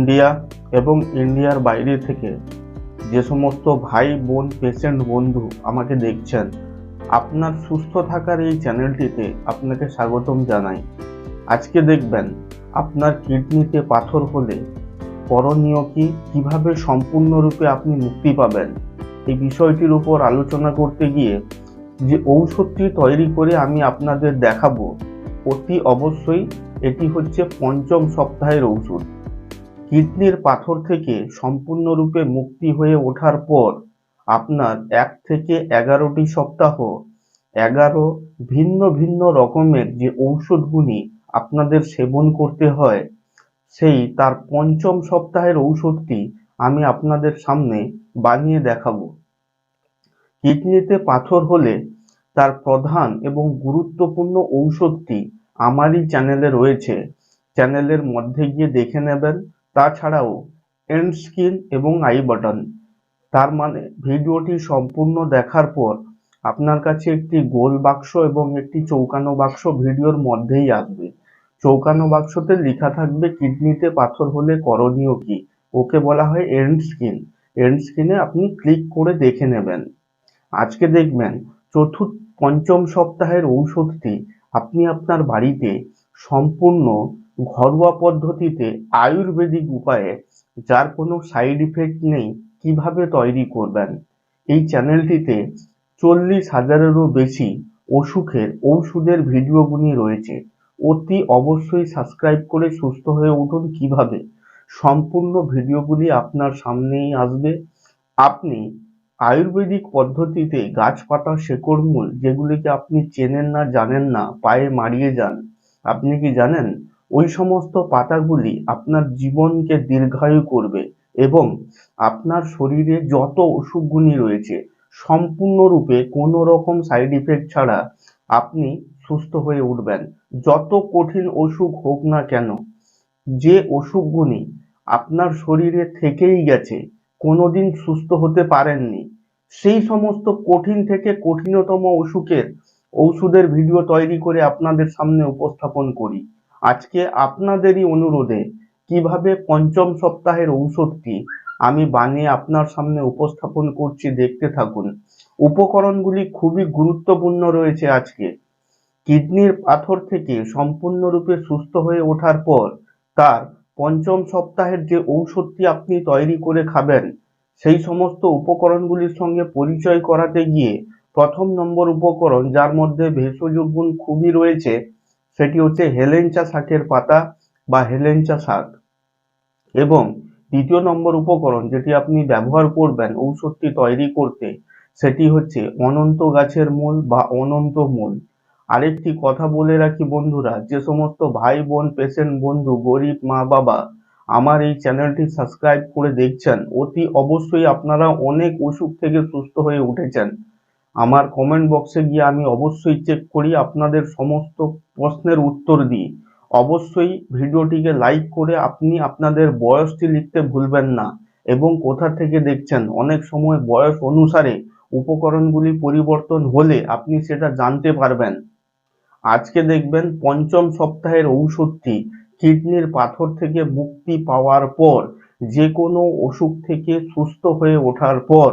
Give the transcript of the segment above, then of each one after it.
India এবং ইন্ডিয়ার বাইরে থেকে যে সমস্ত ভাই বোন পেশেন্ট বন্ধু আমাকে দেখছেন, আপনার সুস্থ থাকার এই চ্যানেলটিতে আপনাকে স্বাগতম জানাই। আজকে দেখবেন আপনার কিডনিতে পাথর হলে করণীয় কি, কিভাবে সম্পূর্ণরূপে আপনি মুক্তি পাবেন, এই বিষয়টির উপর আলোচনা করতে গিয়ে যে ঔষধটি তৈরি করে আমি আপনাদের দেখাবো, অতি অবশ্যই এটি হচ্ছে পঞ্চম সপ্তাহের ঔষধ। কিডনির পাথর থেকে সম্পূর্ণরূপে মুক্তি হয়ে ওঠার পর আপনার 1 থেকে 11টি সপ্তাহ 11 ভিন্ন ভিন্ন রকমের যে ঔষধগুলি আপনাদের সেবন করতে হয়, সেই তার পঞ্চম সপ্তাহের ঔষধটি আমি আপনাদের সামনে বানিয়ে দেখাবো। কিডনিতে পাথর হলে তার প্রধান এবং গুরুত্বপূর্ণ ঔষধটি আমারই চ্যানেলে রয়েছে, চ্যানেলের মধ্যে গিয়ে দেখে নেবেন। তাছাড়াও এন্ড স্কিন এবং আই বাটন, তার মানে ভিডিওটি সম্পূর্ণ দেখার পর আপনার কাছে একটি গোল বাক্স এবং একটি চৌকানো বাক্স ভিডিওর মধ্যেই আসবে। চৌকানো বাক্সতে লেখা থাকবে কিডনিতে পাথর হলে করণীয় কি, ওকে বলা হয় এন্ড স্কিন। এন্ড স্কিনে আপনি ক্লিক করে দেখে নেবেন। আজকে দেখবেন পঞ্চম সপ্তাহের ঔষধটি আপনি আপনার বাড়িতে সম্পূর্ণ ঘরোয়া পদ্ধতিতে আয়ুর্বেদিক উপায়ে, যার কোনো সাইড ইফেক্ট নেই, কিভাবে তৈরি করবেন। এই চ্যানেলটিতে 40,000-এরও বেশি অসুখের ঔষধের ভিডিওগুলি রয়েছে। অতি অবশ্যই সাবস্ক্রাইব করে সুস্থ হয়ে উঠুন কিভাবে, সম্পূর্ণ ভিডিওগুলি আপনার সামনেই আসবে। আপনি আয়ুর্বেদিক পদ্ধতিতে গাছপাতা শেকড় মূল যেগুলিকে আপনি চেনেন না, জানেন না, পায়ে মারিয়ে যান, আপনি কি জানেন ওই সমস্ত পাতাগুলি আপনার জীবনকে দীর্ঘায়ু করবে এবং আপনার শরীরে যত অসুখগুলি রয়েছে সম্পূর্ণরূপে কোনো রকম সাইড ইফেক্ট ছাড়া আপনি সুস্থ হয়ে উঠবেন। যত কঠিন অসুখ হোক না কেন, যে অসুখগুলি আপনার শরীরে থেকেই গেছে, কোনোদিন সুস্থ হতে পারেননি, সেই সমস্ত কঠিন থেকে কঠিনতম অসুখের ঔষধের ভিডিও তৈরি করে আপনাদের সামনে উপস্থাপন করি। আজকে আপনাদেরই অনুরোধে কিভাবে পঞ্চম সপ্তাহের ঔষধটি আমি বানিয়ে আপনার সামনে উপস্থাপন করছি, দেখতে থাকুন। উপকরণগুলি খুবই গুরুত্বপূর্ণ রয়েছে। আজকে কিডনির পাথর থেকে সম্পূর্ণরূপে সুস্থ হয়ে ওঠার পর তার পঞ্চম সপ্তাহের যে ঔষধটি আপনি তৈরি করে খাবেন, সেই সমস্ত উপকরণগুলির সঙ্গে পরিচয় করাতে গিয়ে প্রথম নম্বর উপকরণ, যার মধ্যে ভেষজ গুণ খুবই রয়েছে, সেটি হচ্ছে হেলেঞ্চা শাকের পাতা বা হেলেঞ্চা শাক। এবং দ্বিতীয় নম্বর উপকরণ যেটি আপনি ব্যবহার করবেন ঔষধটি তৈরি করতে, সেটি হচ্ছে অনন্ত গাছের মূল বা অনন্ত মূল। আরেকটি কথা বলে রাখি বন্ধুরা, যে সমস্ত ভাই বোন পেশেন্ট বন্ধু গরিব মা বাবা আমার এই চ্যানেলটি সাবস্ক্রাইব করে দেখছেন, অতি অবশ্যই আপনারা অনেক অসুখ থেকে সুস্থ হয়ে উঠেছেন। আমার কমেন্ট বক্সে গিয়ে আমি অবশ্যই চেক করি, আপনাদের সমস্ত প্রশ্নের উত্তর দিই। অবশ্যই ভিডিওটিকে লাইক করে আপনি আপনাদের বয়সটি লিখতে ভুলবেন না এবং কোথা থেকে দেখছেন। অনেক সময় বয়স অনুসারে উপকরণগুলি পরিবর্তন হলে আপনি সেটা জানতে পারবেন। আজকে দেখবেন পঞ্চম সপ্তাহের ঔষধটি কিডনির পাথর থেকে মুক্তি পাওয়ার পর, যে কোনো অসুখ থেকে সুস্থ হয়ে ওঠার পর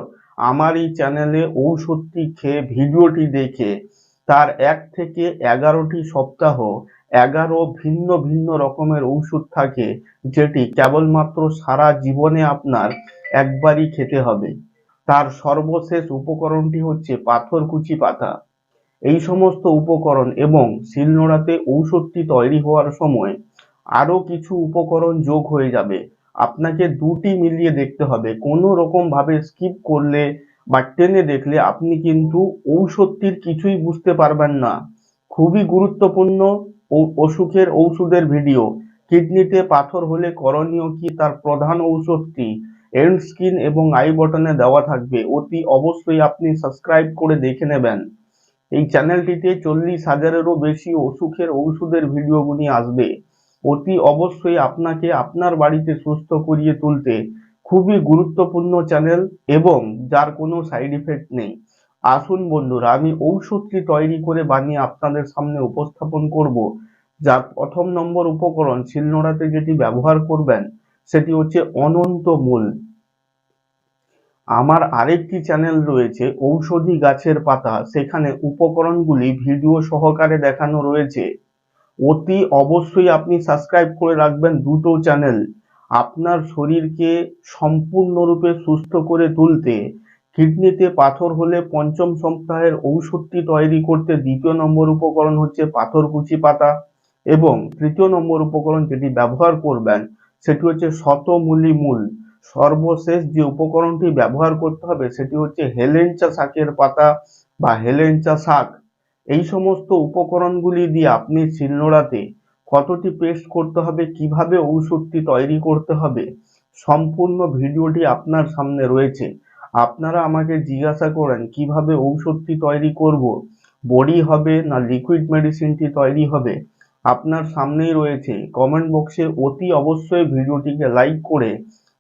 আমার এই চ্যানেলে ঔষধটি খেয়ে ভিডিওটি দেখে তার 1 থেকে 11টি সপ্তাহ 11 ভিন্ন ভিন্ন রকমের ঔষধ থাকে, যেটি কেবলমাত্র সারা জীবনে আপনার একবারই খেতে হবে। তার সর্বশেষ উপকরণটি হচ্ছে পাথরকুচি পাতা। এই সমস্ত উপকরণ এবং শিলনোড়াতে ঔষধটি তৈরি হওয়ার সময় আরো কিছু উপকরণ যোগ হয়ে যাবে। আপনাকে দুটি মিলিয়ে দেখতে হবে, কোনো রকম ভাবে স্কিপ করলে বা টেনে দেখলে আপনি কিন্তু ঔষধটির কিছুই বুঝতে পারবেন না। খুবই গুরুত্বপূর্ণ অসুখের ঔষধের ভিডিও। কিডনিতে পাথর হলে করণীয় কি, তার প্রধান ঔষধটি এন্ড স্কিন এবং আই বটনে দেওয়া থাকবে। অতি অবশ্যই আপনি সাবস্ক্রাইব করে দেখে নেবেন। এই চ্যানেলটিতে 40,000-এরও বেশি অসুখের ঔষধের ভিডিওগুলি আসবে। অতি অবশ্যই আপনাকে আপনার বাড়িতে সুস্থ করিয়ে তুলতে খুবই গুরুত্বপূর্ণ চ্যানেল এবং যার কোনো সাইড ইফেক্ট নেই। আসুন বন্ধুরা, আমি ঔষধটি তৈরি করে বানিয়ে আপনাদের সামনে উপস্থাপন করব। যার প্রথম নম্বর উপকরণ শিলনোড়াতে যেটি ব্যবহার করবেন, সেটি হচ্ছে অনন্ত মূল। আমার আরেকটি চ্যানেল রয়েছে ঔষধি গাছের পাতা, সেখানে উপকরণগুলি ভিডিও সহকারে দেখানো রয়েছে। অতি অবশ্যই আপনি সাবস্ক্রাইব করে রাখবেন দুটো চ্যানেল। আপনার শরীরকে সম্পূর্ণরূপে সুস্থ করে তুলতে, কিডনিতে পাথর হলে পঞ্চম সপ্তাহের ঔষধটি তৈরি করতে দ্বিতীয় নম্বর উপকরণ হচ্ছে পাথরকুচি পাতা, এবং তৃতীয় নম্বর উপকরণ যেটি ব্যবহার করবেন সেটি হচ্ছে শতমূলী মূল। সর্বশেষ যে উপকরণটি ব্যবহার করতে হবে সেটি হচ্ছে হেলেঞ্চা শাকের পাতা বা হেলেঞ্চা শাক। এই সমস্ত উপকরণগুলি দিয়ে আপনি শিলনোড়াতে কতটি পেস্ট করতে হবে, কিভাবে ঔষধটি তৈরি করতে হবে, সম্পূর্ণ ভিডিওটি আপনার সামনে রয়েছে। আপনারা আমাকে জিজ্ঞাসা করেন কিভাবে ঔষধটি তৈরি করব, বড়ি হবে না লিকুইড মেডিসিনটি তৈরি হবে, আপনার সামনেই রয়েছে। কমেন্ট বক্সে অতি অবশ্যই ভিডিওটিকে লাইক করে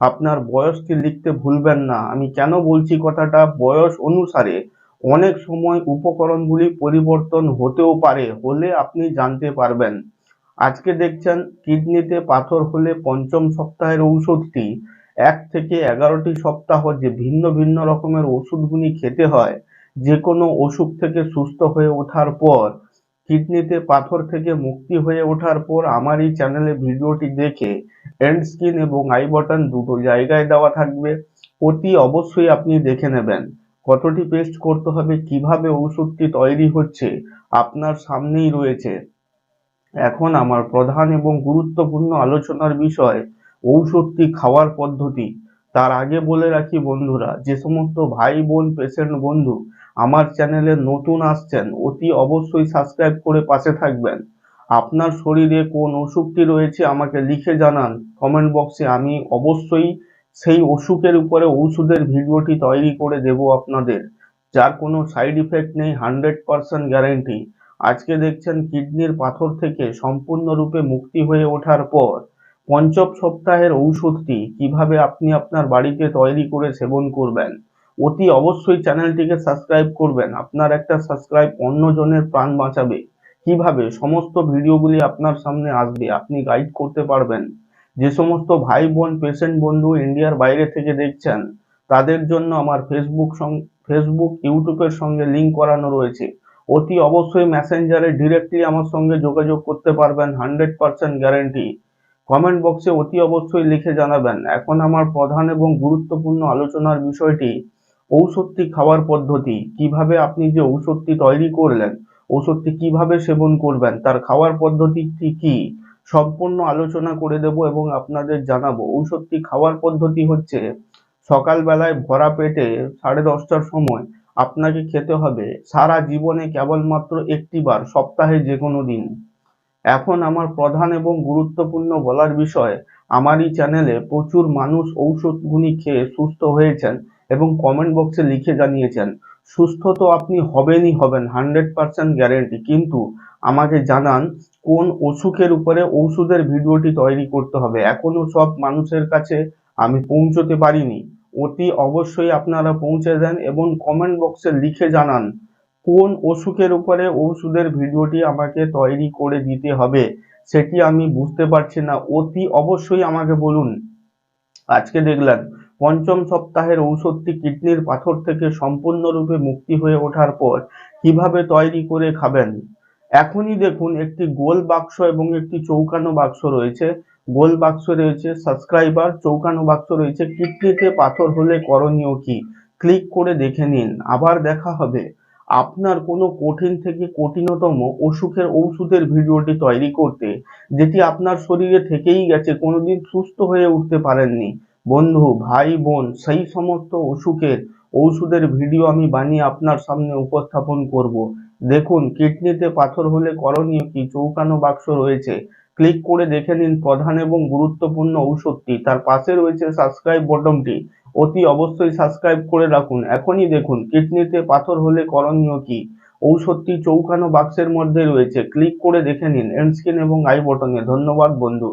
আপনার বয়সটি লিখতে ভুলবেন না। আমি কেন বলছি কথাটা, বয়স অনুসারে অনেক সময় উপকরণগুলি পরিবর্তন হতেও পারে, হলে আপনি জানতে পারবেন। আজকে দেখছেন কিডনিতে পাথর হলে পঞ্চম সপ্তাহের ঔষধটি 1 থেকে 11টি সপ্তাহ যে ভিন্ন ভিন্ন রকমের ওষুধগুলি খেতে হয় যে কোনো অসুখ থেকে সুস্থ হয়ে ওঠার পর, কিডনিতে পাথর থেকে মুক্তি হয়ে ওঠার পর আমার এই চ্যানেলে ভিডিওটি দেখে এন্ড স্ক্রিন এবং আই বাটন দুটো জায়গায় দেওয়া থাকবে, অতি অবশ্যই আপনি দেখে নেবেন। কতটি পেস্ট করতে হবে, কিভাবে ওষুধটি তৈরি হচ্ছে আপনার সামনেই রয়েছে। এখন আমার প্রধান এবং গুরুত্বপূর্ণ আলোচনার বিষয় ঔষধটি খাওয়ার পদ্ধতি। তার আগে বলে রাখি বন্ধুরা, যে সমস্ত ভাই বোন পেশেন্ট বন্ধু আমার চ্যানেলে নতুন আসছেন অতি অবশ্যই সাবস্ক্রাইব করে পাশে থাকবেন। আপনার শরীরে কোন অসুখটি রয়েছে আমাকে লিখে জানান কমেন্ট বক্সে, আমি অবশ্যই সেই অসুখের উপরে ওষুধের ভিডিওটি তৈরি করে দেব আপনাদের, যার কোনো সাইড ইফেক্ট নেই, 100% গ্যারেন্টি। আজকে দেখছেন কিডনির পাথর থেকে সম্পূর্ণরূপে মুক্তি হয়ে ওঠার পর পঞ্চম সপ্তাহের ঔষধটি কিভাবে আপনি আপনার বাড়িতে তৈরি করে সেবন করবেন। অতি অবশ্যই চ্যানেলটিকে সাবস্ক্রাইব করবেন, আপনার একটা সাবস্ক্রাইব অন্যজনের প্রাণ বাঁচাবে। কিভাবে সমস্ত ভিডিওগুলি আপনার সামনে আসবে, আপনি গাইড করতে পারবেন। যে সমস্ত ভাই বোন পেশেন্ট বন্ধু ইন্ডিয়ার বাইরে থেকে দেখছেন তাদের জন্য আমার ফেসবুক ইউটিউবের সঙ্গে লিংক করানো রয়েছে। অতি অবশ্যই মেসেঞ্জারে ডিরেক্টলি আমার সঙ্গে যোগাযোগ করতে পারবেন, 100% গ্যারেন্টি। কমেন্ট বক্সে অতি অবশ্যই লিখে জানাবেন। এখন আমার প্রধান এবং গুরুত্বপূর্ণ আলোচনার বিষয়টি ঔষধটি খাওয়ার পদ্ধতি। কিভাবে আপনি যে ঔষধটি তৈরি করলেন, ঔষধটি কিভাবে সেবন করবেন, তার খাওয়ার পদ্ধতিটি কি, সম্পূর্ণ আলোচনা করে দেব এবং আপনাদের জানাবো। ঔষধটি খাওয়ার পদ্ধতি হচ্ছে সকালবেলায় ভরা পেটে 10:30টার সময় আপনাকে খেতে হবে, সারা জীবনে কেবলমাত্র একটি বার, সপ্তাহে যে কোনো দিন। এখন আমার প্রধান এবং গুরুত্বপূর্ণ বলার বিষয়, আমারই চ্যানেলে প্রচুর মানুষ ঔষধগুলি খেয়ে সুস্থ হয়েছেন এবং কমেন্ট বক্সে লিখে জানিয়েছেন। সুস্থ তো আপনি হবেনই হবেন, 100% গ্যারেন্টি, কিন্তু আমাকে জানান কোন অসুখের উপরে ওষুধের ভিডিওটি তৈরি করতে হবে। এখনো সব মানুষের কাছে আমি পৌঁছতে পারিনি, অতি অবশ্যই আপনারা পৌঁছে দেন এবং কমেন্ট বক্সে লিখে জানান কোন অসুখের উপরে ওষুধের ভিডিওটি আমাকে তৈরি করে দিতে হবে। সেটি আমি বুঝতে পারছি না, অতি অবশ্যই আমাকে বলুন। আজকে দেখলেন পঞ্চম সপ্তাহের ঔষধটি কিডনির পাথর থেকে সম্পূর্ণরূপে মুক্তি হয়ে ওঠার পর কিভাবে তৈরি করে খাবেন। এখনই দেখুন একটি গোল বাক্স এবং একটি চৌকানো বাক্স রয়েছে। গোল বাক্স রয়েছে সাবস্ক্রাইবার, চৌকানো বাক্স রয়েছে কিডনিতে পাথর হলে করণীয় কি। ক্লিক করে দেখে নিন। আবার দেখা হবে। আপনার কোনো কঠিন থেকে কঠিনতম অসুখের ঔষধের ভিডিওটি তৈরি করতে, যেটি আপনার শরীরে থেকেই গেছে, কোনোদিন সুস্থ হয়ে উঠতে পারেননি। বন্ধু ভাই বোন, সেই সমস্ত অসুখের ঔষধের ভিডিও আমি বানিয়ে আপনার সামনে উপস্থাপন করব। দেখুন কিডনিতে পাথর হলে করণীয় কি, চৌকানো বাক্স রয়েছে, ক্লিক করে দেখে নিন প্রধান এবং গুরুত্বপূর্ণ ঔষধটি, তার পাশে রয়েছে সাবস্ক্রাইব বটনটি, অতি অবশ্যই সাবস্ক্রাইব করে রাখুন। এখনই দেখুন কিডনিতে পাথর হলে করণীয় কি, ঔষধটি চৌকানো বাক্সের মধ্যে রয়েছে, ক্লিক করে দেখে নিন এন্ড স্ক্রিন এবং আই বটনে। ধন্যবাদ বন্ধু।